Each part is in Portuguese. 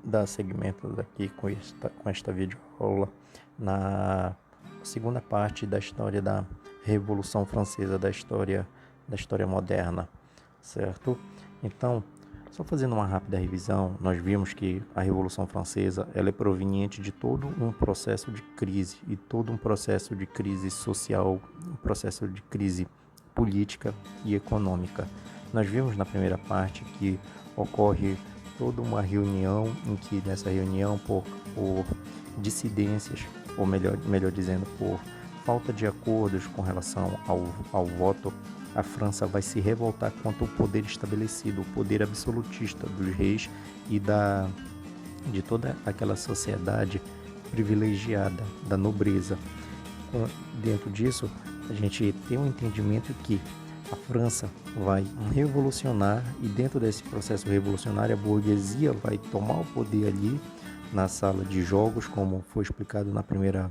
dar seguimento aqui com esta videoaula na segunda parte da história da Revolução Francesa, da história moderna, certo? Então, só fazendo uma rápida revisão, nós vimos que a Revolução Francesa ela é proveniente de todo um processo de crise e todo um processo de crise social, um processo de crise política e econômica. Nós vimos na primeira parte que ocorre toda uma reunião em que nessa reunião por dissidências, ou melhor dizendo, por falta de acordos com relação ao voto, a França vai se revoltar contra o poder estabelecido, o poder absolutista dos reis e de toda aquela sociedade privilegiada, da nobreza. Dentro disso, a gente tem um entendimento que a França vai revolucionar e dentro desse processo revolucionário a burguesia vai tomar o poder ali na sala de jogos, como foi explicado na primeira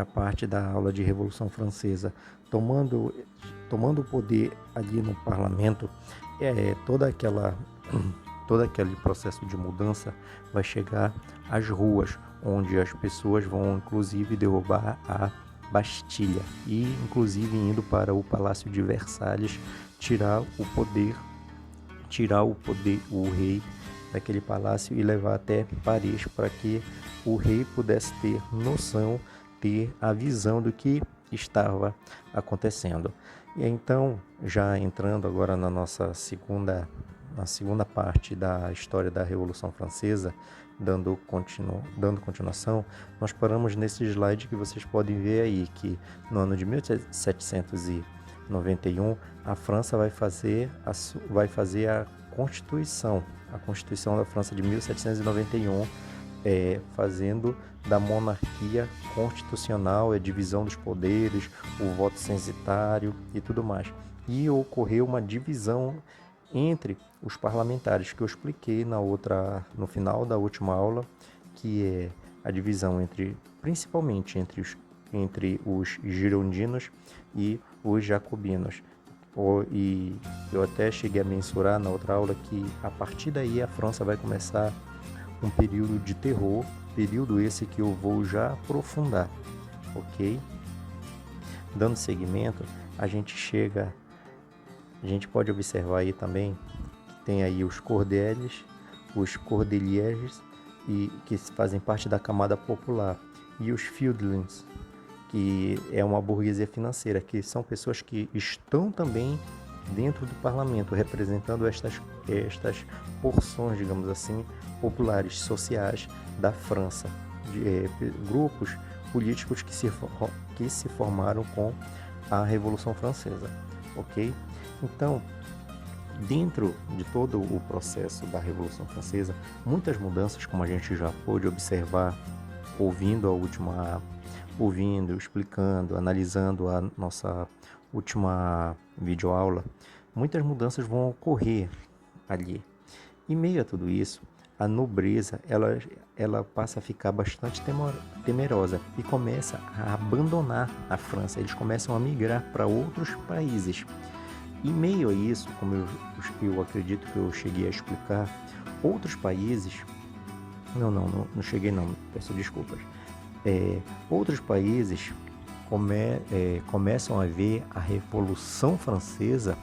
parte da aula de Revolução Francesa, tomando o poder ali no parlamento. Todo aquele processo de mudança vai chegar às ruas, onde as pessoas vão inclusive derrubar a Bastilha e inclusive indo para o Palácio de Versalhes tirar o rei daquele palácio e levar até Paris para que o rei pudesse ter noção, ter a visão do que estava acontecendo. E então, já entrando agora na segunda parte da história da Revolução Francesa, dando continuação, nós paramos nesse slide que vocês podem ver aí, que no ano de 1791 a França vai fazer a Constituição da França de 1791, fazendo da monarquia constitucional, a divisão dos poderes, o voto censitário e tudo mais. E ocorreu uma divisão entre os parlamentares, que eu expliquei no final da última aula, que é a divisão principalmente entre os girondinos e os jacobinos. E eu até cheguei a mensurar na outra aula que a partir daí a França vai começar um período de terror, período esse que eu vou já aprofundar, ok? Dando seguimento, a gente pode observar aí também que tem aí os cordeliers, e que fazem parte da camada popular, e os feudlings, que é uma burguesia financeira, que são pessoas que estão também dentro do parlamento, representando estas porções, digamos assim, populares, sociais da França, grupos políticos que se formaram com a Revolução Francesa, ok? Então, dentro de todo o processo da Revolução Francesa, muitas mudanças, como a gente já pôde observar, explicando, analisando a nossa última videoaula, muitas mudanças vão ocorrer ali. Em meio a tudo isso, a nobreza ela passa a ficar bastante temerosa e começa a abandonar a França. Eles começam a migrar para outros países. Em meio a isso, como eu acredito que eu cheguei a explicar, outros países... Não cheguei não, peço desculpas. Outros países começam a ver a Revolução Francesa,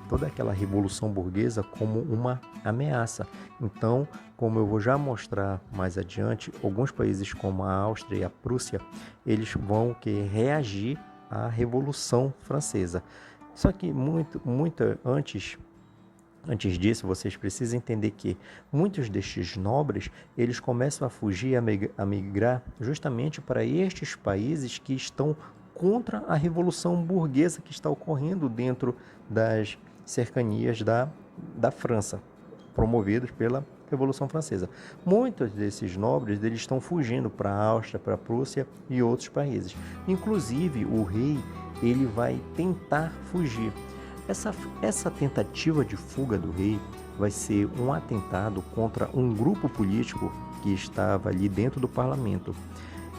toda aquela Revolução Burguesa, como uma ameaça. Então, como eu vou já mostrar mais adiante, alguns países como a Áustria e a Prússia, eles vão reagir à Revolução Francesa. Só que muito antes disso, vocês precisam entender que muitos destes nobres, eles começam a fugir, a migrar justamente para estes países que estão contra a Revolução Burguesa que está ocorrendo dentro das cercanias da França, promovidos pela Revolução Francesa. Muitos desses nobres, eles estão fugindo para a Áustria, para a Prússia e outros países. Inclusive, o rei, ele vai tentar fugir. Essa tentativa de fuga do rei vai ser um atentado contra um grupo político que estava ali dentro do parlamento.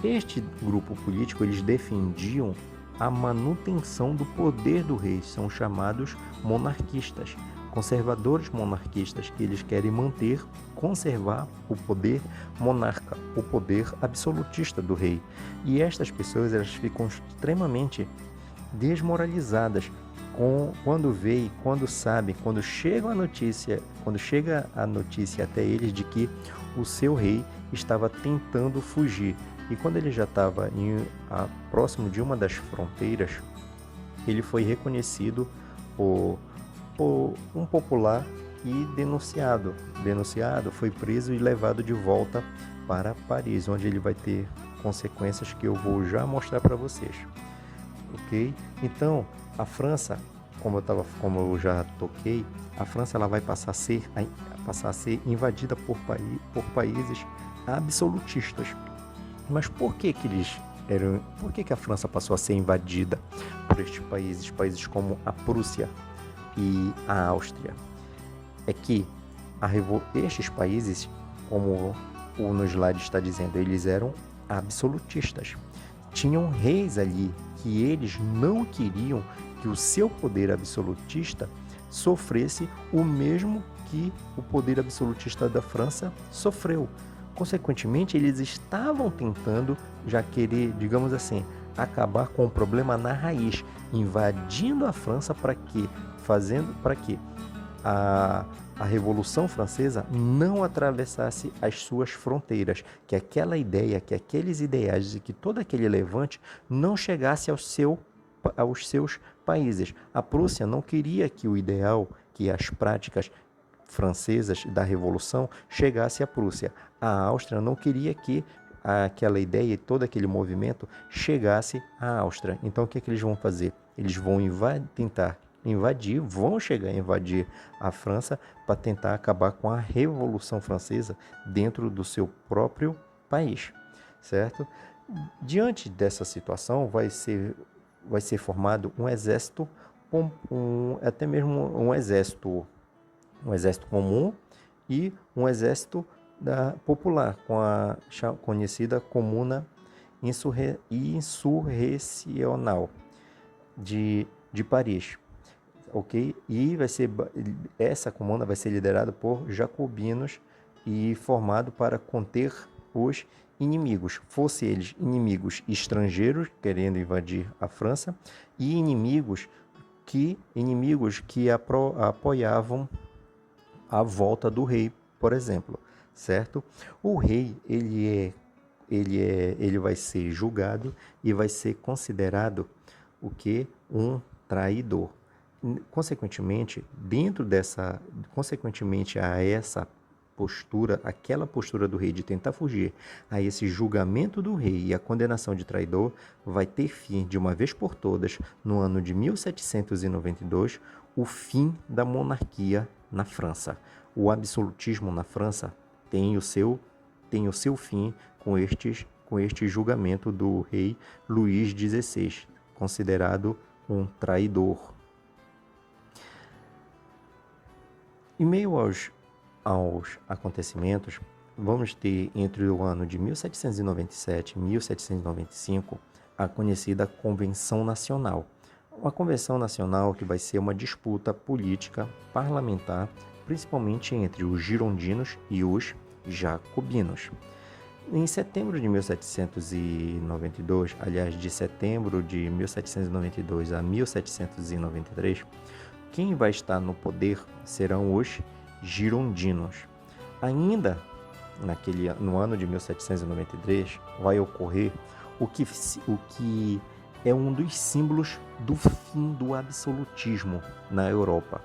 Este grupo político, eles defendiam a manutenção do poder do rei, são chamados monarquistas. conservadores monarquistas, que eles querem conservar o poder monarca, o poder absolutista do rei. E estas pessoas, elas ficam extremamente desmoralizadas quando sabem, quando chega a notícia até eles de que o seu rei estava tentando fugir. E quando ele já estava próximo de uma das fronteiras, ele foi reconhecido por um popular e denunciado. Foi preso e levado de volta para Paris, onde ele vai ter consequências que eu vou já mostrar para vocês. Ok? Então, a França, como eu já toquei, a França ela vai passar a ser invadida por países absolutistas. Mas por que a França passou a ser invadida por estes países como a Prússia e a Áustria? É que estes países, como o no slide está dizendo, eles eram absolutistas. Tinham reis ali que eles não queriam que o seu poder absolutista sofresse o mesmo que o poder absolutista da França sofreu. Consequentemente, eles estavam tentando já querer, digamos assim, acabar com o problema na raiz, invadindo a França para que a Revolução Francesa não atravessasse as suas fronteiras, que aquela ideia, que aqueles ideais e que todo aquele levante não chegasse aos seus países. A Prússia não queria que o ideal, que as práticas francesas da Revolução chegasse à Prússia. A Áustria não queria que aquela ideia e todo aquele movimento chegasse à Áustria. Então, o que é que eles vão fazer? Eles vão vão chegar a invadir a França para tentar acabar com a Revolução Francesa dentro do seu próprio país, certo? Diante dessa situação, vai ser formado um exército, até mesmo um exército comum e um exército popular, com a conhecida Comuna Insurrecional de Paris, ok? E essa comuna vai ser liderada por jacobinos e formado para conter os inimigos, fosse eles inimigos estrangeiros querendo invadir a França e inimigos que apoiavam a volta do rei, por exemplo, certo? O rei, ele vai ser julgado e vai ser considerado um traidor. Consequentemente a essa postura, aquela postura do rei de tentar fugir a esse julgamento do rei e a condenação de traidor, vai ter fim de uma vez por todas no ano de 1792, o fim da monarquia na França. O absolutismo na França tem o seu fim com este julgamento do rei Luís XVI, considerado um traidor. Em meio aos acontecimentos, vamos ter entre o ano de 1797 e 1795 a conhecida Convenção Nacional. Uma Convenção Nacional que vai ser uma disputa política parlamentar, principalmente entre os girondinos e os jacobinos. Em setembro de 1792, aliás, de setembro de 1792 a 1793, quem vai estar no poder serão os girondinos. Ainda no ano de 1793, vai ocorrer o que é um dos símbolos do fim do absolutismo na Europa.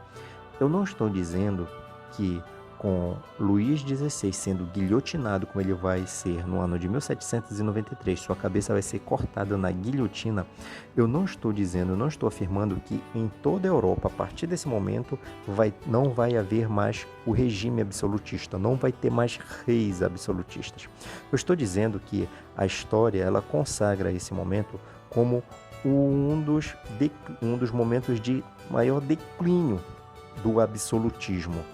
Eu não estou dizendo que com Luís XVI sendo guilhotinado, como ele vai ser no ano de 1793, sua cabeça vai ser cortada na guilhotina, eu não estou afirmando que em toda a Europa, a partir desse momento, não vai haver mais o regime absolutista, não vai ter mais reis absolutistas. Eu estou dizendo que a história, ela consagra esse momento como um dos momentos de maior declínio do absolutismo.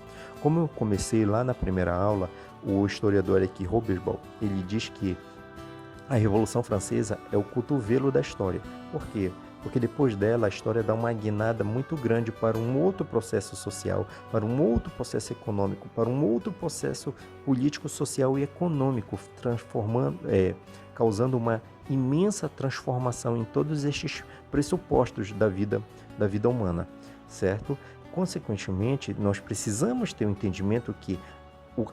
Como eu comecei lá na primeira aula, o historiador aqui, Roberval, ele diz que a Revolução Francesa é o cotovelo da história. Por quê? porque depois dela a história dá uma guinada muito grande para um outro processo social, para um outro processo econômico, para um outro processo político, social e econômico, causando uma imensa transformação em todos estes pressupostos da vida humana, certo? Consequentemente, nós precisamos ter o entendimento que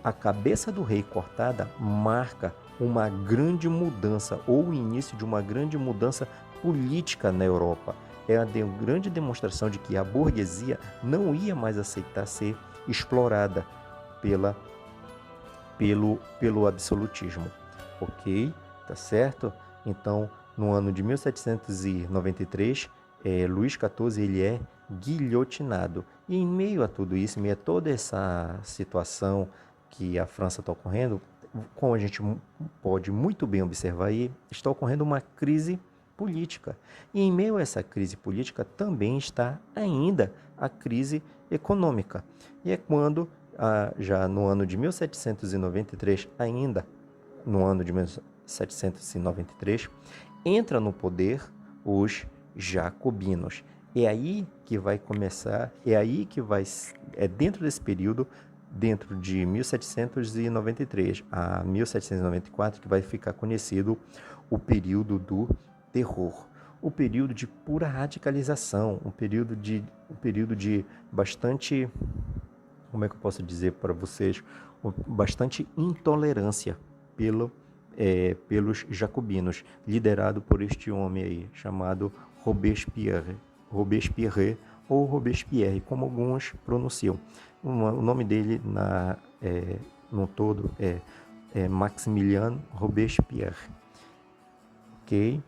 a cabeça do rei cortada marca uma grande mudança ou o início de uma grande mudança política na Europa. É uma grande demonstração de que a burguesia não ia mais aceitar ser explorada pelo absolutismo. Ok? Tá certo? Então, no ano de 1793, Luís XIV ele é guilhotinado. E em meio a tudo isso, em meio a toda essa situação que a França está ocorrendo, como a gente pode muito bem observar aí, está ocorrendo uma crise política. E em meio a essa crise política também está ainda a crise econômica. E é quando, já no ano de 1793, ainda no ano de 1793, entra no poder os jacobinos. É aí que vai começar, dentro desse período, dentro de 1793 a 1794, que vai ficar conhecido o período do terror, o período de pura radicalização, um período de bastante, como é que eu posso dizer para vocês, bastante intolerância pelos jacobinos, liderado por este homem aí, chamado Robespierre ou Robespierre, como alguns pronunciam. O nome dele no todo é Maximilien Robespierre. Ok?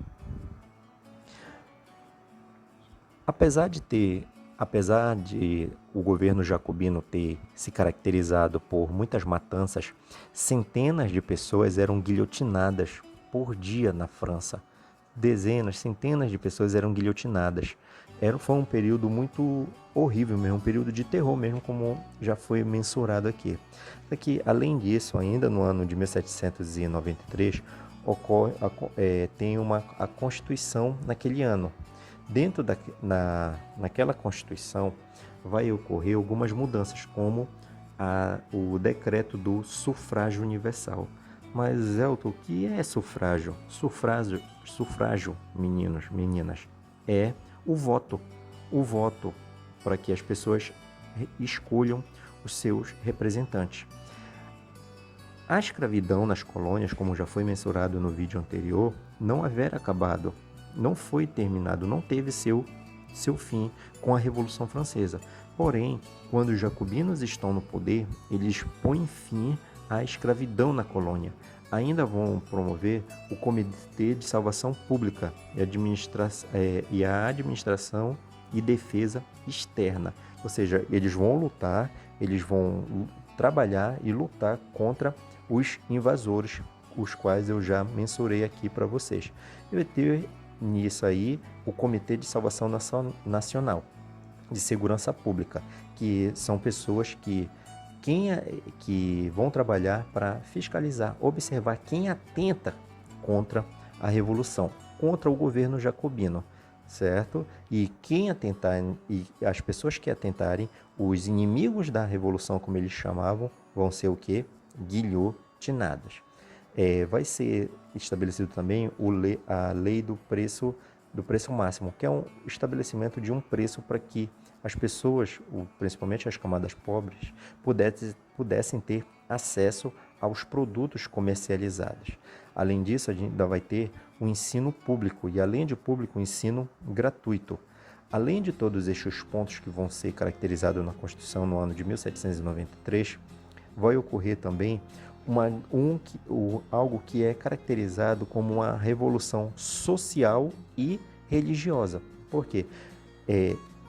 Apesar de o governo jacobino ter se caracterizado por muitas matanças, centenas de pessoas eram guilhotinadas por dia na França. Centenas de pessoas eram guilhotinadas. Foi um período muito horrível mesmo, um período de terror mesmo, como já foi mensurado aqui. Além disso, ainda no ano de 1793, tem a Constituição naquele ano. Naquela Constituição vai ocorrer algumas mudanças, como o decreto do sufrágio universal. Mas, Elton, o que é sufrágio? Sufrágio, meninos, meninas, é o voto. O voto para que as pessoas escolham os seus representantes. A escravidão nas colônias, como já foi mensurado no vídeo anterior, não havia acabado, não foi terminado, não teve seu fim com a Revolução Francesa. Porém, quando os jacobinos estão no poder, eles põem fim à escravidão na colônia. Ainda vão promover o Comitê de Salvação Pública e a Administração e Defesa Externa. Ou seja, eles vão trabalhar e lutar contra os invasores, os quais eu já mensurei aqui para vocês. Eu vou ter nisso aí o Comitê de Salvação Nacional de Segurança Pública, que são pessoas que vão trabalhar para fiscalizar, observar quem atenta contra a Revolução, contra o governo jacobino, certo? E as pessoas que atentarem, os inimigos da Revolução, como eles chamavam, vão ser o quê? Guilhotinadas. Vai ser estabelecido também a lei do preço máximo, que é um estabelecimento de um preço para que as pessoas, principalmente as camadas pobres, pudessem ter acesso aos produtos comercializados. Além disso, a gente ainda vai ter o ensino público e, além de público, o ensino gratuito. Além de todos estes pontos que vão ser caracterizados na Constituição no ano de 1793, vai ocorrer também algo que é caracterizado como uma revolução social e religiosa. Por quê?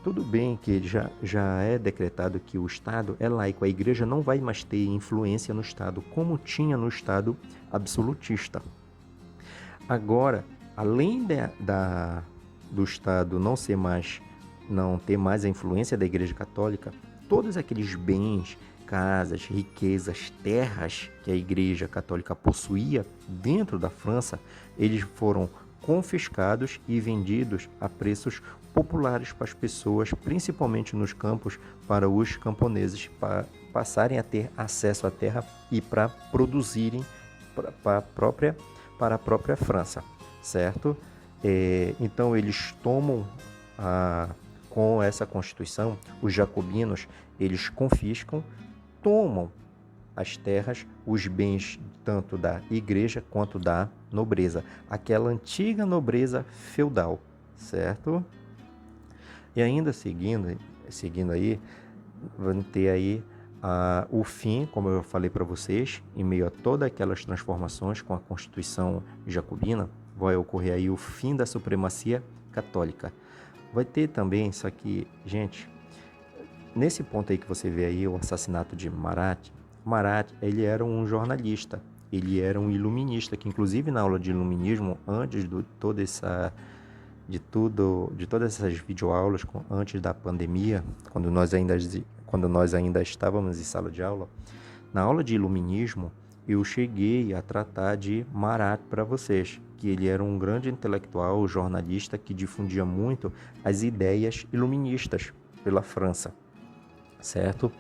Tudo bem que já é decretado que o Estado é laico, a Igreja não vai mais ter influência no Estado, como tinha no Estado absolutista. Agora, além do Estado não ter mais a influência da Igreja Católica, todos aqueles bens, casas, riquezas, terras que a Igreja Católica possuía dentro da França, eles foram confiscados e vendidos a preços populares para as pessoas, principalmente nos campos, para os camponeses passarem a ter acesso à terra e para produzirem para a própria França, certo? Então eles tomam, com essa Constituição, os jacobinos, eles confiscam, tomam as terras, os bens tanto da igreja quanto da nobreza, aquela antiga nobreza feudal, certo? E ainda seguindo aí, vamos ter aí o fim, como eu falei para vocês, em meio a todas aquelas transformações com a Constituição jacobina, vai ocorrer aí o fim da supremacia católica. Vai ter também, isso aqui, gente, nesse ponto aí que você vê aí, o assassinato de Marat, ele era um jornalista, ele era um iluminista, que inclusive na aula de iluminismo, antes de todas essas videoaulas, antes da pandemia, quando nós ainda estávamos em sala de aula, na aula de iluminismo, eu cheguei a tratar de Marat para vocês, que ele era um grande intelectual, jornalista, que difundia muito as ideias iluministas pela França, certo?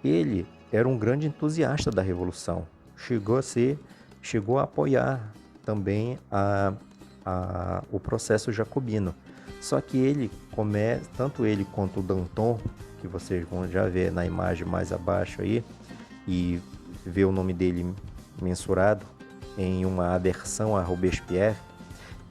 Ele era um grande entusiasta da Revolução, chegou a apoiar também o processo jacobino. Só que tanto ele quanto o Danton, que vocês vão já ver na imagem mais abaixo aí, e ver o nome dele mensurado em uma aversão a Robespierre,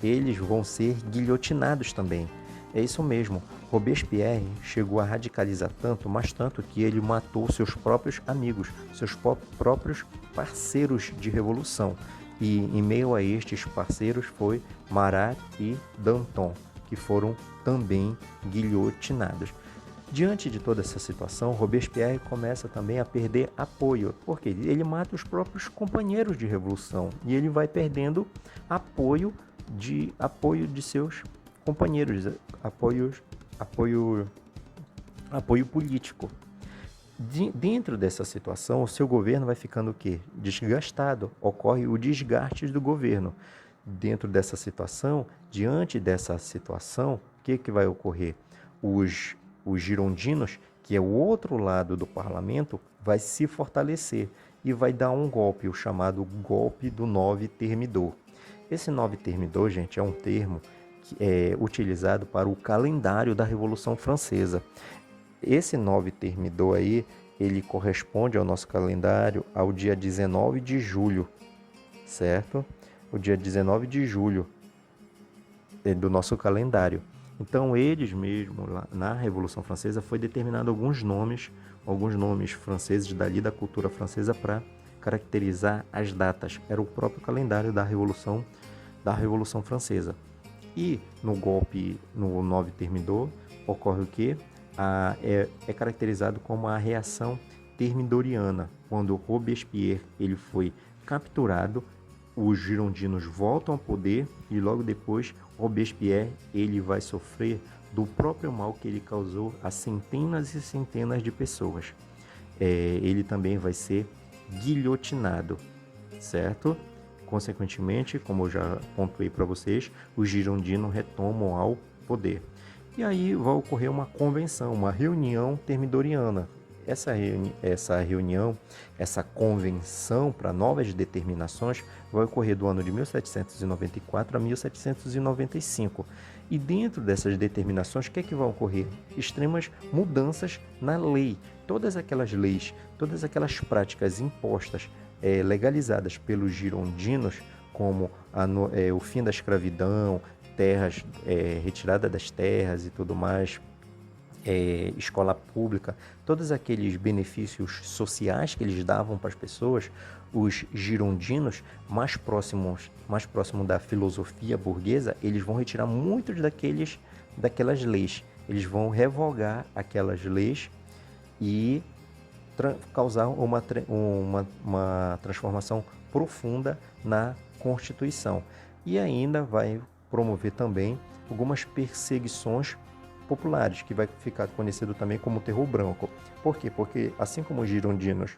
eles vão ser guilhotinados também. É isso mesmo, Robespierre chegou a radicalizar tanto, mas tanto que ele matou seus próprios amigos, seus próprios parceiros de revolução. E em meio a estes parceiros foi Marat e Danton, que foram também guilhotinados. Diante de toda essa situação, Robespierre começa também a perder apoio, porque ele mata os próprios companheiros de revolução e ele vai perdendo apoio de seus companheiros, apoio político. Dentro dessa situação, o seu governo vai ficando o quê? Desgastado. Ocorre o desgaste do governo. Dentro dessa situação, diante dessa situação, o que vai ocorrer? Os girondinos, que é o outro lado do parlamento, vai se fortalecer e vai dar um golpe, o chamado golpe do 9 Thermidor. Esse 9 Thermidor, gente, é um termo que é utilizado para o calendário da Revolução Francesa. Esse 9 Thermidor aí, ele corresponde ao nosso calendário ao dia 19 de julho, certo? O dia 19 de julho do nosso calendário. Então, eles mesmos, lá na Revolução Francesa, foi determinado alguns nomes franceses dali da cultura francesa para caracterizar as datas. Era o próprio calendário da Revolução Francesa. E no golpe, no 9 Thermidor, ocorre o quê? É caracterizado como a reação termidoriana, quando Robespierre ele foi capturado, os girondinos voltam ao poder e logo depois Robespierre ele vai sofrer do próprio mal que ele causou a centenas e centenas de pessoas. Ele também vai ser guilhotinado, certo? Consequentemente, como eu já pontuei para vocês, os girondinos retomam ao poder. E aí vai ocorrer uma convenção, uma reunião termidoriana. Essa reunião, essa convenção para novas determinações vai ocorrer do ano de 1794 a 1795. E dentro dessas determinações, o que é que vai ocorrer? Extremas mudanças na lei. Todas aquelas leis, todas aquelas práticas impostas, legalizadas pelos girondinos, como o fim da escravidão, retirada das terras e tudo mais, escola pública, todos aqueles benefícios sociais que eles davam para as pessoas, os girondinos mais próximo da filosofia burguesa, eles vão retirar muitos daquelas leis, eles vão revogar aquelas leis e causar uma transformação profunda na Constituição. E ainda vai promover também algumas perseguições populares, que vai ficar conhecido também como terror branco. Por quê? Porque assim como os girondinos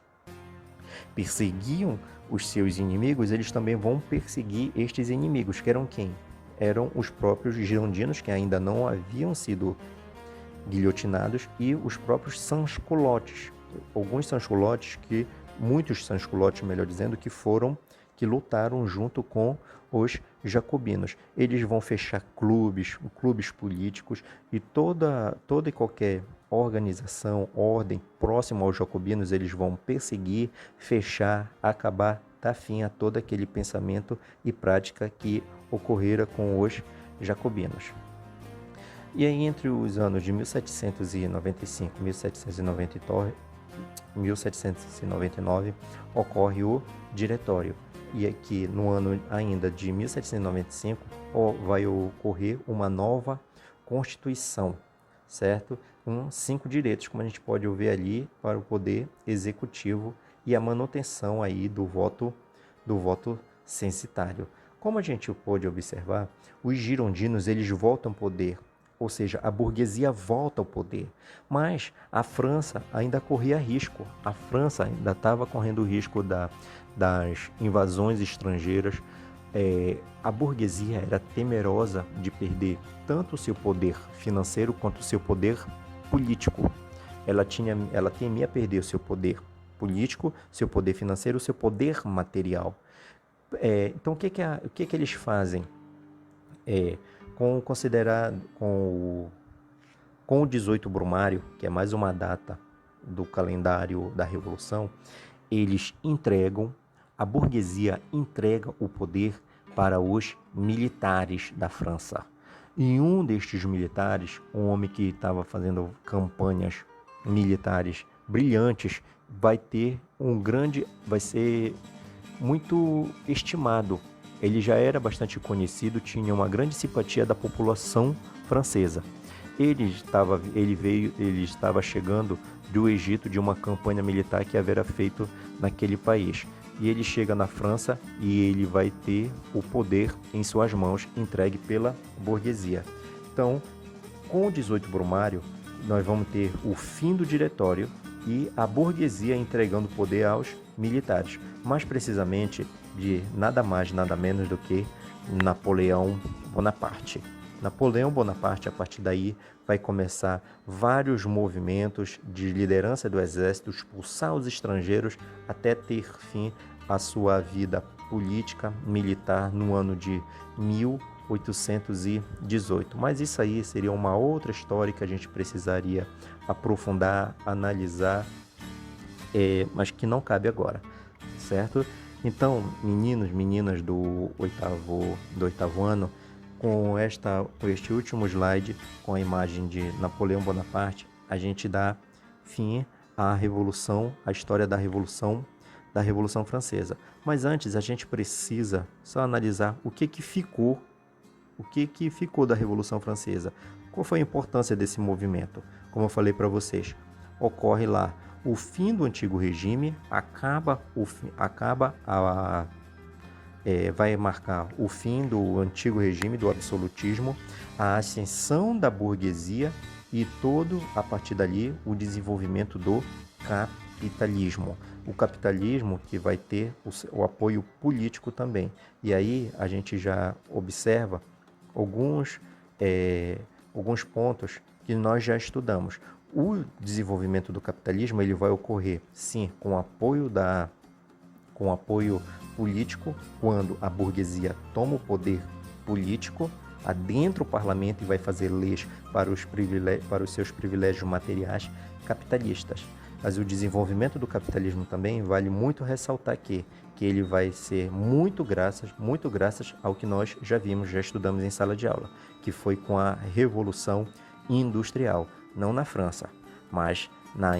perseguiam os seus inimigos, eles também vão perseguir estes inimigos, que eram quem? eram os próprios girondinos, que ainda não haviam sido guilhotinados, e os próprios sans-culottes. Alguns sans-culottes muitos sans-culottes, melhor dizendo, que lutaram junto com os jacobinos. Eles vão fechar clubes políticos, e toda e qualquer organização, ordem próxima aos jacobinos, eles vão perseguir, fechar, acabar, dar fim a todo aquele pensamento e prática que ocorrera com os jacobinos. E aí, entre os anos de 1795 e 1799, ocorre o Diretório. E aqui, no ano ainda de 1795, vai ocorrer uma nova Constituição, certo? 5 direitos, como a gente pode ver ali, para o poder executivo e a manutenção aí do voto censitário. Como a gente pôde observar, os girondinos, eles voltam ao poder, ou seja, a burguesia volta ao poder, mas a França ainda corria risco. A França ainda estava correndo o risco das invasões estrangeiras. A burguesia era temerosa de perder tanto o seu poder financeiro quanto o seu poder político. Ela temia perder o seu poder político, seu poder financeiro, o seu poder material. Então, o que eles fazem? Com o 18 Brumário, que é mais uma data do calendário da Revolução, a burguesia entrega o poder para os militares da França. E um destes militares, um homem que estava fazendo campanhas militares brilhantes, vai ser muito estimado. Ele já era bastante conhecido, tinha uma grande simpatia da população francesa. Ele estava chegando do Egito, de uma campanha militar que havia feito naquele país. E ele chega na França e ele vai ter o poder em suas mãos, entregue pela burguesia. Então, com o 18 Brumário, nós vamos ter o fim do Diretório e a burguesia entregando o poder aos militares. Mais precisamente, de nada mais, nada menos do que Napoleão Bonaparte. Napoleão Bonaparte, a partir daí, vai começar vários movimentos de liderança do exército, expulsar os estrangeiros, até ter fim à sua vida política, militar, no ano de 1818. Mas isso aí seria uma outra história que a gente precisaria aprofundar, analisar, mas que não cabe agora, certo? Então, meninos, meninas do oitavo ano, com este último slide, com a imagem de Napoleão Bonaparte, a gente dá fim à Revolução, à história da Revolução Francesa. Mas antes, a gente precisa só analisar o que ficou da Revolução Francesa. Qual foi a importância desse movimento? Como eu falei para vocês, ocorre lá o fim do antigo regime, vai marcar o fim do antigo regime, do absolutismo, a ascensão da burguesia e todo, a partir dali, o desenvolvimento do capitalismo. O capitalismo que vai ter o apoio político também. E aí a gente já observa alguns pontos que nós já estudamos. O desenvolvimento do capitalismo ele vai ocorrer, sim, com apoio político, quando a burguesia toma o poder político, adentra o parlamento e vai fazer leis para os seus privilégios materiais capitalistas. Mas o desenvolvimento do capitalismo também vale muito ressaltar que ele vai ser muito graças ao que nós já estudamos em sala de aula, que foi com a Revolução Industrial, não na França, mas na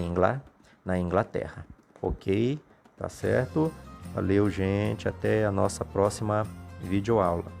Inglaterra. Ok? Tá certo? Valeu, gente. Até a nossa próxima videoaula.